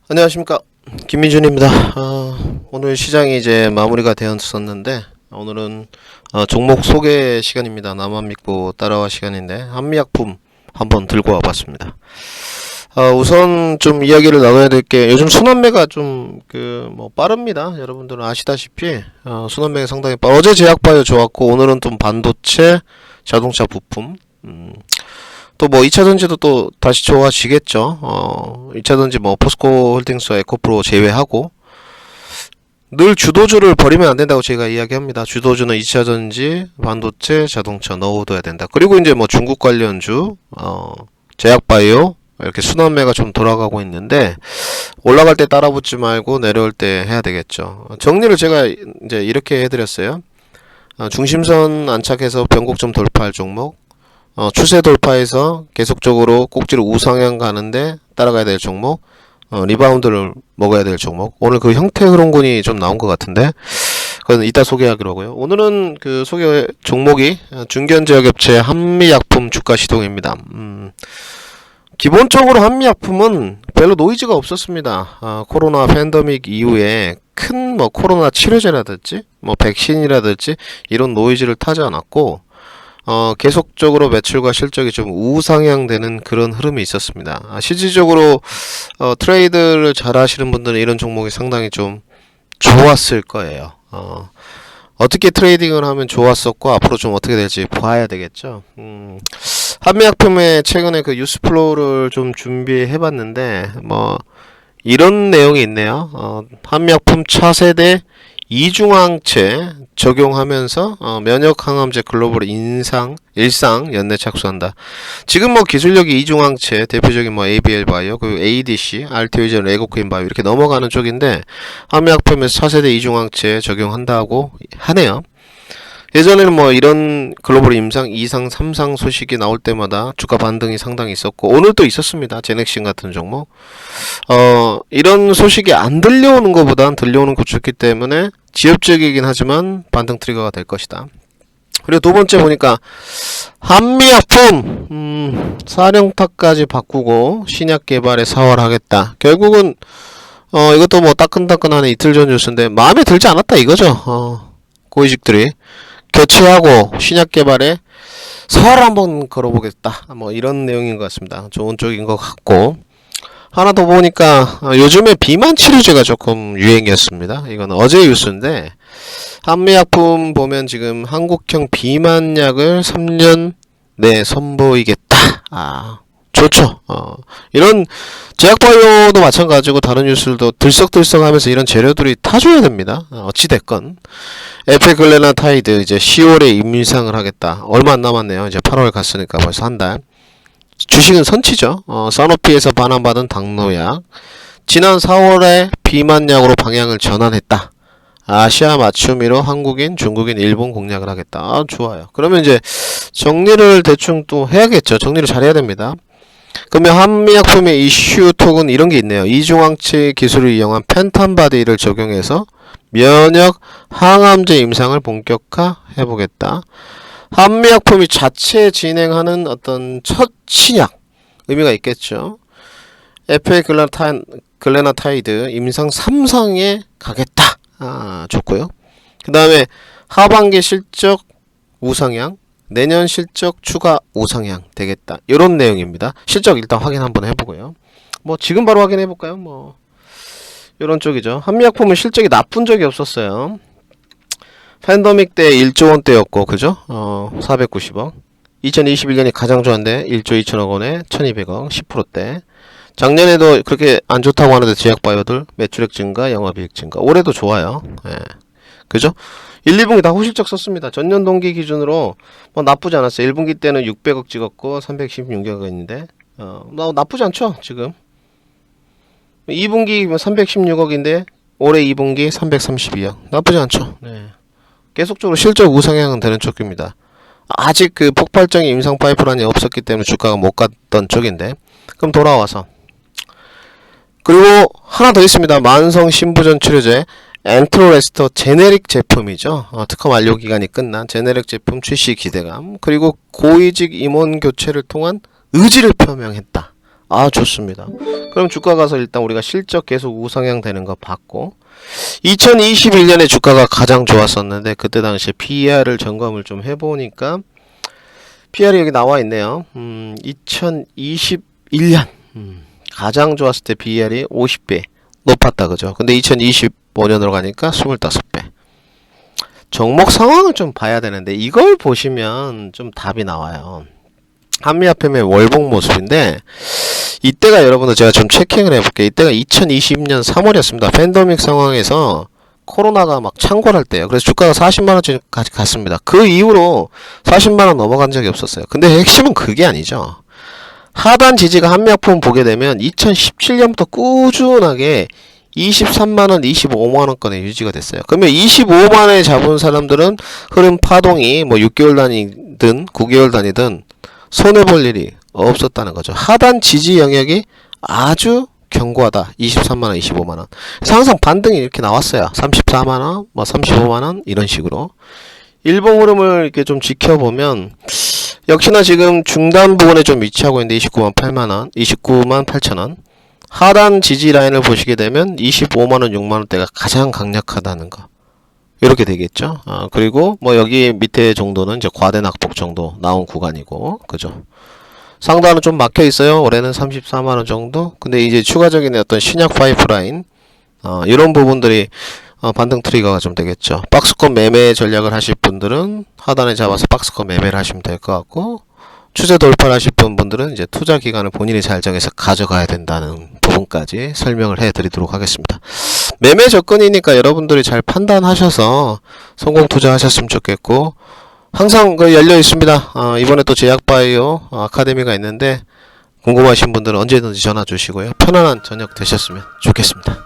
안녕하십니까, 김민준입니다. 오늘 시장이 이제 마무리가 되었었는데 오늘은 종목 소개 시간입니다. 나만 믿고 따라와 시간인데 한미약품 한번 들고 와봤습니다. 우선 좀 이야기를 나눠야 될 게, 요즘 순환매가 좀 빠릅니다. 여러분들은 아시다시피 순환매가 상당히 어제 제약바이오 좋았고 오늘은 좀 반도체, 자동차 부품, 또 2차전지도 또 다시 좋아지겠죠. 2차전지 포스코홀딩스와 에코프로 제외하고, 늘 주도주를 버리면 안 된다고 제가 이야기합니다. 주도주는 2차전지, 반도체, 자동차 넣어둬야 된다. 그리고 이제 중국 관련주, 제약바이오, 이렇게 순환매가 좀 돌아가고 있는데, 올라갈 때 따라붙지 말고 내려올 때 해야 되겠죠. 정리를 제가 이제 이렇게 해드렸어요. 중심선 안착해서 변곡점 돌파할 종목, 추세 돌파해서 계속적으로 꼭지로 우상향 가는데 따라가야 될 종목, 리바운드를 먹어야 될 종목. 오늘 그 형태 흐름군이 좀 나온 것 같은데 그건 이따 소개하기로 하고요. 오늘은 그 소개 종목이 중견제약업체 한미약품 주가 시동입니다. 기본적으로 한미약품은 별로 노이즈가 없었습니다. 코로나 팬데믹 이후에 큰 코로나 치료제라든지 백신이라든지 이런 노이즈를 타지 않았고, 계속적으로 매출과 실적이 좀 우상향되는 그런 흐름이 있었습니다. 실질적으로 트레이드를 잘 하시는 분들은 이런 종목이 상당히 좀 좋았을 거예요. 어떻게 트레이딩을 하면 좋았었고 앞으로 좀 어떻게 될지 봐야 되겠죠. 한미약품의 최근에 그 뉴스플로우를 좀 준비해 봤는데 이런 내용이 있네요. 한미약품 차세대 이중항체 적용하면서 면역항암제 글로벌 일상 연내 착수한다. 지금 기술력이 이중항체 대표적인 ABL 바이오, 그리고 ADC, 알티오이전, 레고크인 바이오 이렇게 넘어가는 쪽인데, 한미약품에서 차세대 이중항체 적용한다고 하네요. 예전에는 이런 글로벌 임상 2상 3상 소식이 나올 때마다 주가 반등이 상당히 있었고, 오늘도 있었습니다. 제넥신 같은 종목. 이런 소식이 안 들려오는 것보단 들려오는 거 좋기 때문에 지엽적이긴 하지만 반등 트리거가 될 것이다. 그리고 두 번째 보니까 한미약품 사령탑까지 바꾸고 신약 개발에 사활하겠다. 결국은 이것도 따끈따끈한 이틀 전 뉴스인데 마음에 들지 않았다 이거죠. 고위직들이 교체하고 신약 개발에 서울 한번 걸어보겠다. 이런 내용인 것 같습니다. 좋은 쪽인 것 같고, 하나 더 보니까 요즘에 비만 치료제가 조금 유행이었습니다. 이건 어제 뉴스인데, 한미약품 보면 지금 한국형 비만약을 3년 내 선보이겠다. 좋죠. 이런 제약바이오도 마찬가지고 다른 뉴스들도 들썩들썩 하면서 이런 재료들이 타줘야 됩니다. 어찌됐건 에페글레나타이드 이제 10월에 임상을 하겠다. 얼마 안 남았네요. 이제 8월 갔으니까 벌써 한 달. 주식은 선치죠. 사노피에서 반환받은 당노약, 지난 4월에 비만약으로 방향을 전환했다. 아시아 맞춤이로 한국인, 중국인, 일본 공략을 하겠다. 좋아요. 그러면 이제 정리를 대충 또 해야겠죠. 정리를 잘 해야 됩니다. 그러면 한미약품의 이슈톡은 이런 게 있네요. 이중항체 기술을 이용한 펜탄바디를 적용해서 면역 항암제 임상을 본격화 해보겠다. 한미약품이 자체 진행하는 어떤 첫 신약 의미가 있겠죠. 에페글레나타이드 임상 3상에 가겠다. 좋고요. 그 다음에 하반기 실적 우상향, 내년 실적 추가 우상향 되겠다. 이런 내용입니다. 실적 일단 확인 한번 해보고요. 지금 바로 확인해볼까요? 이런 쪽이죠. 한미약품은 실적이 나쁜 적이 없었어요. 팬데믹 때 1조 원대였고, 그죠? 490억. 2021년이 가장 좋았는데 1조 2천억 원에 1200억, 10%대. 작년에도 그렇게 안 좋다고 하는데 제약바이오들 매출액 증가, 영업이익 증가. 올해도 좋아요. 그죠? 1, 2분기 다 호실적 썼습니다. 전년 동기 기준으로 나쁘지 않았어요. 1분기 때는 600억 찍었고 316억 있는데 나쁘지 않죠 지금. 2분기 316억인데 올해 2분기 332억. 나쁘지 않죠. 계속적으로 실적 우상향은 되는 쪽입니다. 아직 그 폭발적인 임상 파이프라인이 없었기 때문에 주가가 못 갔던 쪽인데, 그럼 돌아와서, 그리고 하나 더 있습니다. 만성 신부전 치료제 엔트로레스터 제네릭 제품이죠. 특허 만료 기간이 끝난 제네릭 제품 출시 기대감, 그리고 고위직 임원 교체를 통한 의지를 표명했다. 아, 좋습니다. 그럼 주가 가서 일단 우리가 실적 계속 우상향 되는 거 봤고, 2021년에 주가가 가장 좋았었는데 그때 당시에 PER을 점검을 좀 해보니까 PER이 여기 나와 있네요. 2021년 가장 좋았을 때 PER이 50배 높았다, 그죠? 근데 2025년으로 가니까 25배. 종목 상황을 좀 봐야 되는데 이걸 보시면 좀 답이 나와요. 한미아페의 월봉 모습인데 이때가 여러분들 제가 좀 체킹을 해볼게요. 이때가 2020년 3월이었습니다. 팬데믹 상황에서 코로나가 막 창궐할 때예요. 그래서 주가가 40만원까지 갔습니다. 그 이후로 40만원 넘어간 적이 없었어요. 근데 핵심은 그게 아니죠. 하단 지지가 한미약품 보게 되면 2017년부터 꾸준하게 23만원, 25만원권에 유지가 됐어요. 그러면 25만원에 잡은 사람들은 흐름 파동이 뭐 6개월 단위든 9개월 단위든 손해볼 일이 없었다는 거죠. 하단 지지 영역이 아주 견고하다. 23만원, 25만원. 그래서 항상 반등이 이렇게 나왔어요. 34만원, 뭐 35만원 이런 식으로. 일봉 흐름을 이렇게 좀 지켜보면 역시나 지금 중단 부분에 좀 위치하고 있는데 29만 8만원, 29만 8천원. 하단 지지 라인을 보시게 되면 25만원, 6만원대가 가장 강력하다는 거. 이렇게 되겠죠. 그리고 뭐 여기 밑에 정도는 이제 과대 낙폭 정도 나온 구간이고, 그죠? 상단은 좀 막혀 있어요. 올해는 34만원 정도. 근데 이제 추가적인 어떤 신약 파이프라인, 이런 부분들이 반등 트리거가 좀 되겠죠. 박스권 매매 전략을 하실 분들은 하단에 잡아서 박스권 매매를 하시면 될 것 같고, 추세 돌파를 하실 분들은 이제 투자 기간을 본인이 잘 정해서 가져가야 된다는 부분까지 설명을 해 드리도록 하겠습니다. 매매 접근이니까 여러분들이 잘 판단하셔서 성공 투자하셨으면 좋겠고, 항상 열려 있습니다. 이번에 또 제약바이오 아카데미가 있는데 궁금하신 분들은 언제든지 전화 주시고요. 편안한 저녁 되셨으면 좋겠습니다.